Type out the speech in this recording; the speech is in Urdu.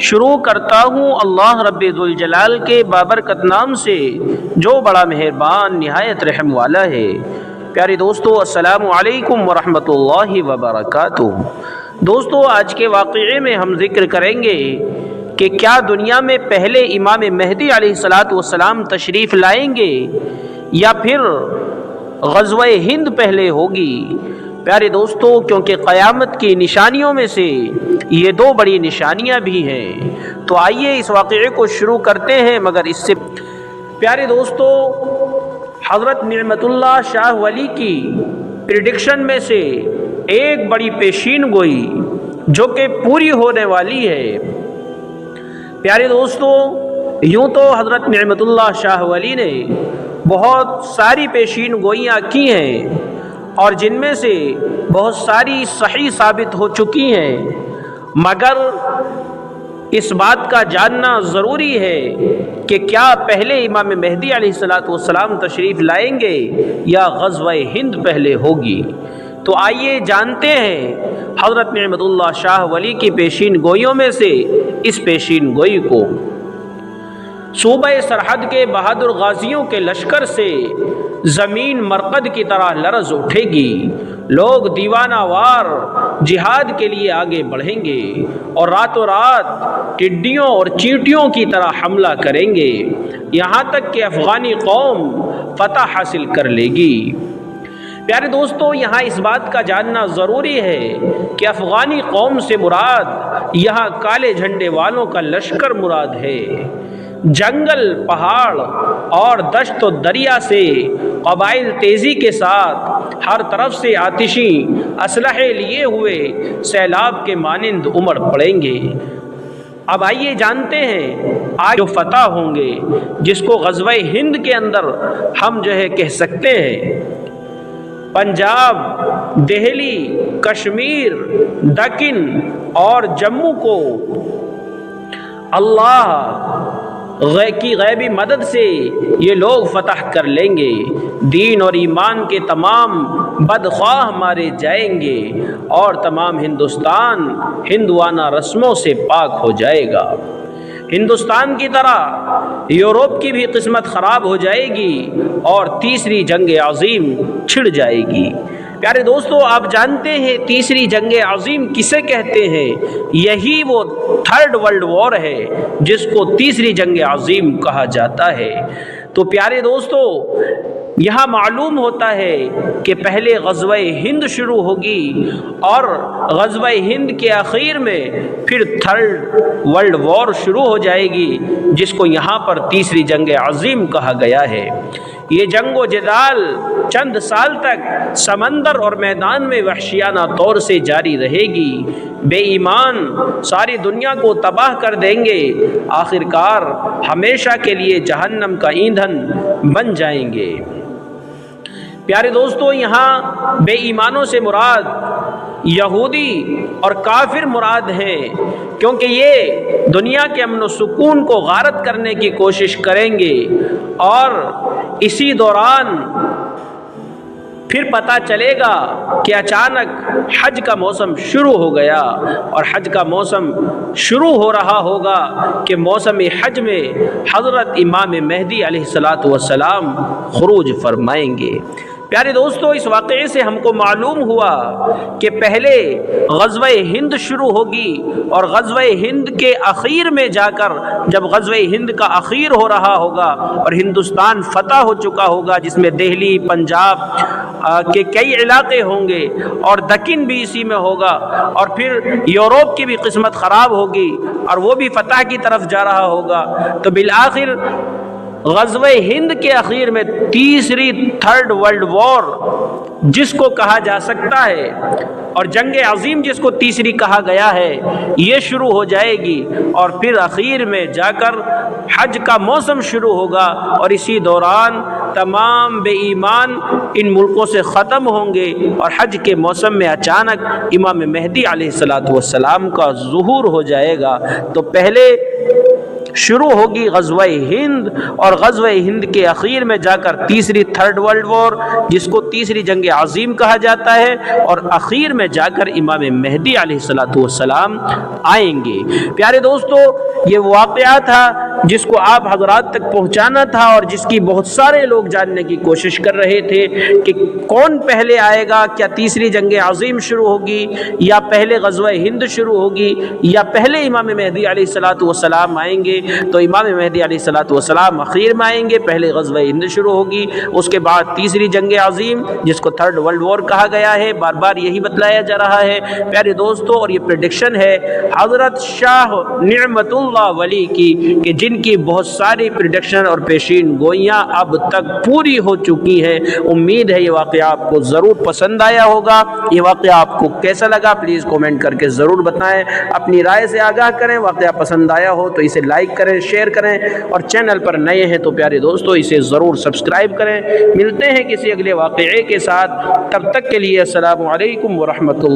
شروع کرتا ہوں اللہ رب ذوالجلال کے بابرکت نام سے جو بڑا مہربان نہایت رحم والا ہے۔ پیارے دوستو، السلام علیکم ورحمۃ اللہ وبرکاتہ۔ دوستو، آج کے واقعے میں ہم ذکر کریں گے کہ کیا دنیا میں پہلے امام مہدی علیہ السلام تشریف لائیں گے یا پھر غزوہ ہند پہلے ہوگی۔ پیارے دوستو، کیونکہ قیامت کی نشانیوں میں سے یہ دو بڑی نشانیاں بھی ہیں، تو آئیے اس واقعے کو شروع کرتے ہیں۔ مگر اس سے پیارے دوستو، حضرت نعمت اللہ شاہ ولی کی پریڈکشن میں سے ایک بڑی پیشین گوئی جو کہ پوری ہونے والی ہے۔ پیارے دوستو، یوں تو حضرت نعمت اللہ شاہ ولی نے بہت ساری پیشین گوئیاں کی ہیں اور جن میں سے بہت ساری صحیح ثابت ہو چکی ہیں، مگر اس بات کا جاننا ضروری ہے کہ کیا پہلے امام مہدی علیہ السلام تشریف لائیں گے یا غزوہ ہند پہلے ہوگی۔ تو آئیے جانتے ہیں حضرت نعمت اللہ شاہ ولی کی پیشین گوئیوں میں سے اس پیشین گوئی کو۔ صوبہ سرحد کے بہادر غازیوں کے لشکر سے زمین مرقد کی طرح لرز اٹھے گی، لوگ دیوانہ وار جہاد کے لیے آگے بڑھیں گے اور راتوں رات ٹڈیوں اور چیونٹیوں کی طرح حملہ کریں گے، یہاں تک کہ افغانی قوم فتح حاصل کر لے گی۔ پیارے دوستو، یہاں اس بات کا جاننا ضروری ہے کہ افغانی قوم سے مراد یہاں کالے جھنڈے والوں کا لشکر مراد ہے۔ جنگل، پہاڑ اور دشت و دریا سے قبائل تیزی کے ساتھ ہر طرف سے آتشی اسلحے لیے ہوئے سیلاب کے مانند امڑ پڑیں گے۔ اب آئیے جانتے ہیں آج جو فتح ہوں گے، جس کو غزوہ ہند کے اندر ہم کہہ سکتے ہیں۔ پنجاب، دہلی، کشمیر، دکن اور جموں کو اللہ کی غیبی مدد سے یہ لوگ فتح کر لیں گے، دین اور ایمان کے تمام بدخواہ مارے جائیں گے اور تمام ہندوستان ہندوانہ رسموں سے پاک ہو جائے گا۔ ہندوستان کی طرح یورپ کی بھی قسمت خراب ہو جائے گی اور تیسری جنگ عظیم چھڑ جائے گی۔ پیارے دوستو، آپ جانتے ہیں تیسری جنگ عظیم کسے کہتے ہیں؟ یہی وہ تھرڈ ورلڈ وار ہے جس کو تیسری جنگ عظیم کہا جاتا ہے۔ تو پیارے دوستو، یہاں معلوم ہوتا ہے کہ پہلے غزوہ ہند شروع ہوگی اور غزوہ ہند کے اخیر میں پھر تھرڈ ورلڈ وار شروع ہو جائے گی، جس کو یہاں پر تیسری جنگ عظیم کہا گیا ہے۔ یہ جنگ و جدال چند سال تک سمندر اور میدان میں وحشیانہ طور سے جاری رہے گی۔ بے ایمان ساری دنیا کو تباہ کر دیں گے، آخرکار ہمیشہ کے لیے جہنم کا ایندھن بن جائیں گے۔ پیارے دوستو، یہاں بے ایمانوں سے مراد یہودی اور کافر مراد ہیں، کیونکہ یہ دنیا کے امن و سکون کو غارت کرنے کی کوشش کریں گے اور اسی دوران پھر پتہ چلے گا کہ اچانک حج کا موسم شروع ہو گیا اور حج کا موسم شروع ہو رہا ہوگا کہ موسم حج میں حضرت امام مہدی علیہ السلام خروج فرمائیں گے۔ پیارے دوستو، اس واقعے سے ہم کو معلوم ہوا کہ پہلے غزوہ ہند شروع ہوگی اور غزوہ ہند کے اخیر میں جا کر جب غزوہ ہند کا اخیر ہو رہا ہوگا اور ہندوستان فتح ہو چکا ہوگا، جس میں دہلی، پنجاب کے کئی علاقے ہوں گے اور دکن بھی اسی میں ہوگا، اور پھر یورپ کی بھی قسمت خراب ہوگی اور وہ بھی فتح کی طرف جا رہا ہوگا، تو بالآخر غزوہ ہند کے اخیر میں تیسری تھرڈ ورلڈ وار جس کو کہا جا سکتا ہے اور جنگ عظیم جس کو تیسری کہا گیا ہے، یہ شروع ہو جائے گی اور پھر اخیر میں جا کر حج کا موسم شروع ہوگا اور اسی دوران تمام بے ایمان ان ملکوں سے ختم ہوں گے اور حج کے موسم میں اچانک امام مہدی علیہ السلام کا ظہور ہو جائے گا۔ تو پہلے شروع ہوگی غزوہ ہند، اور غزوہ ہند کے اخیر میں جا کر تیسری تھرڈ ورلڈ وار، جس کو تیسری جنگ عظیم کہا جاتا ہے، اور اخیر میں جا کر امام مہدی علیہ السلام آئیں گے۔ پیارے دوستو، یہ واقعہ تھا جس کو آپ حضرات تک پہنچانا تھا، اور جس کی بہت سارے لوگ جاننے کی کوشش کر رہے تھے کہ کون پہلے آئے گا، کیا تیسری جنگ عظیم شروع ہوگی، یا پہلے غزوہ ہند شروع ہوگی، یا پہلے امام مہدی علیہ السلام آئیں گے۔ تو امام مہدی علیہ السلام اخیر میں آئیں گے، پہلے غزوہ ہند شروع ہوگی، اس کے بعد تیسری جنگ عظیم جس کو تھرڈ ورلڈ وار کہا گیا ہے، بار بار یہی بتلایا جا رہا ہے پیارے دوستو۔ اور یہ پریڈکشن ہے حضرت شاہ نعمت اللہ ولی کی، کہ جن کی بہت ساری پریڈکشن اور پیشین گوئیاں اب تک پوری ہو چکی ہیں۔ امید ہے یہ واقعہ آپ کو ضرور پسند آیا ہوگا۔ یہ واقعہ آپ کو کیسا لگا پلیز کومنٹ کر کے ضرور بتائیں، اپنی رائے سے آگاہ کریں۔ واقعہ پسند آیا ہو تو اسے لائک کریں، شیئر کریں، اور چینل پر نئے ہیں تو پیارے دوستو اسے ضرور سبسکرائب کریں۔ ملتے ہیں کسی اگلے واقعے کے ساتھ، تب تک کے لیے السلام علیکم ورحمۃ اللہ۔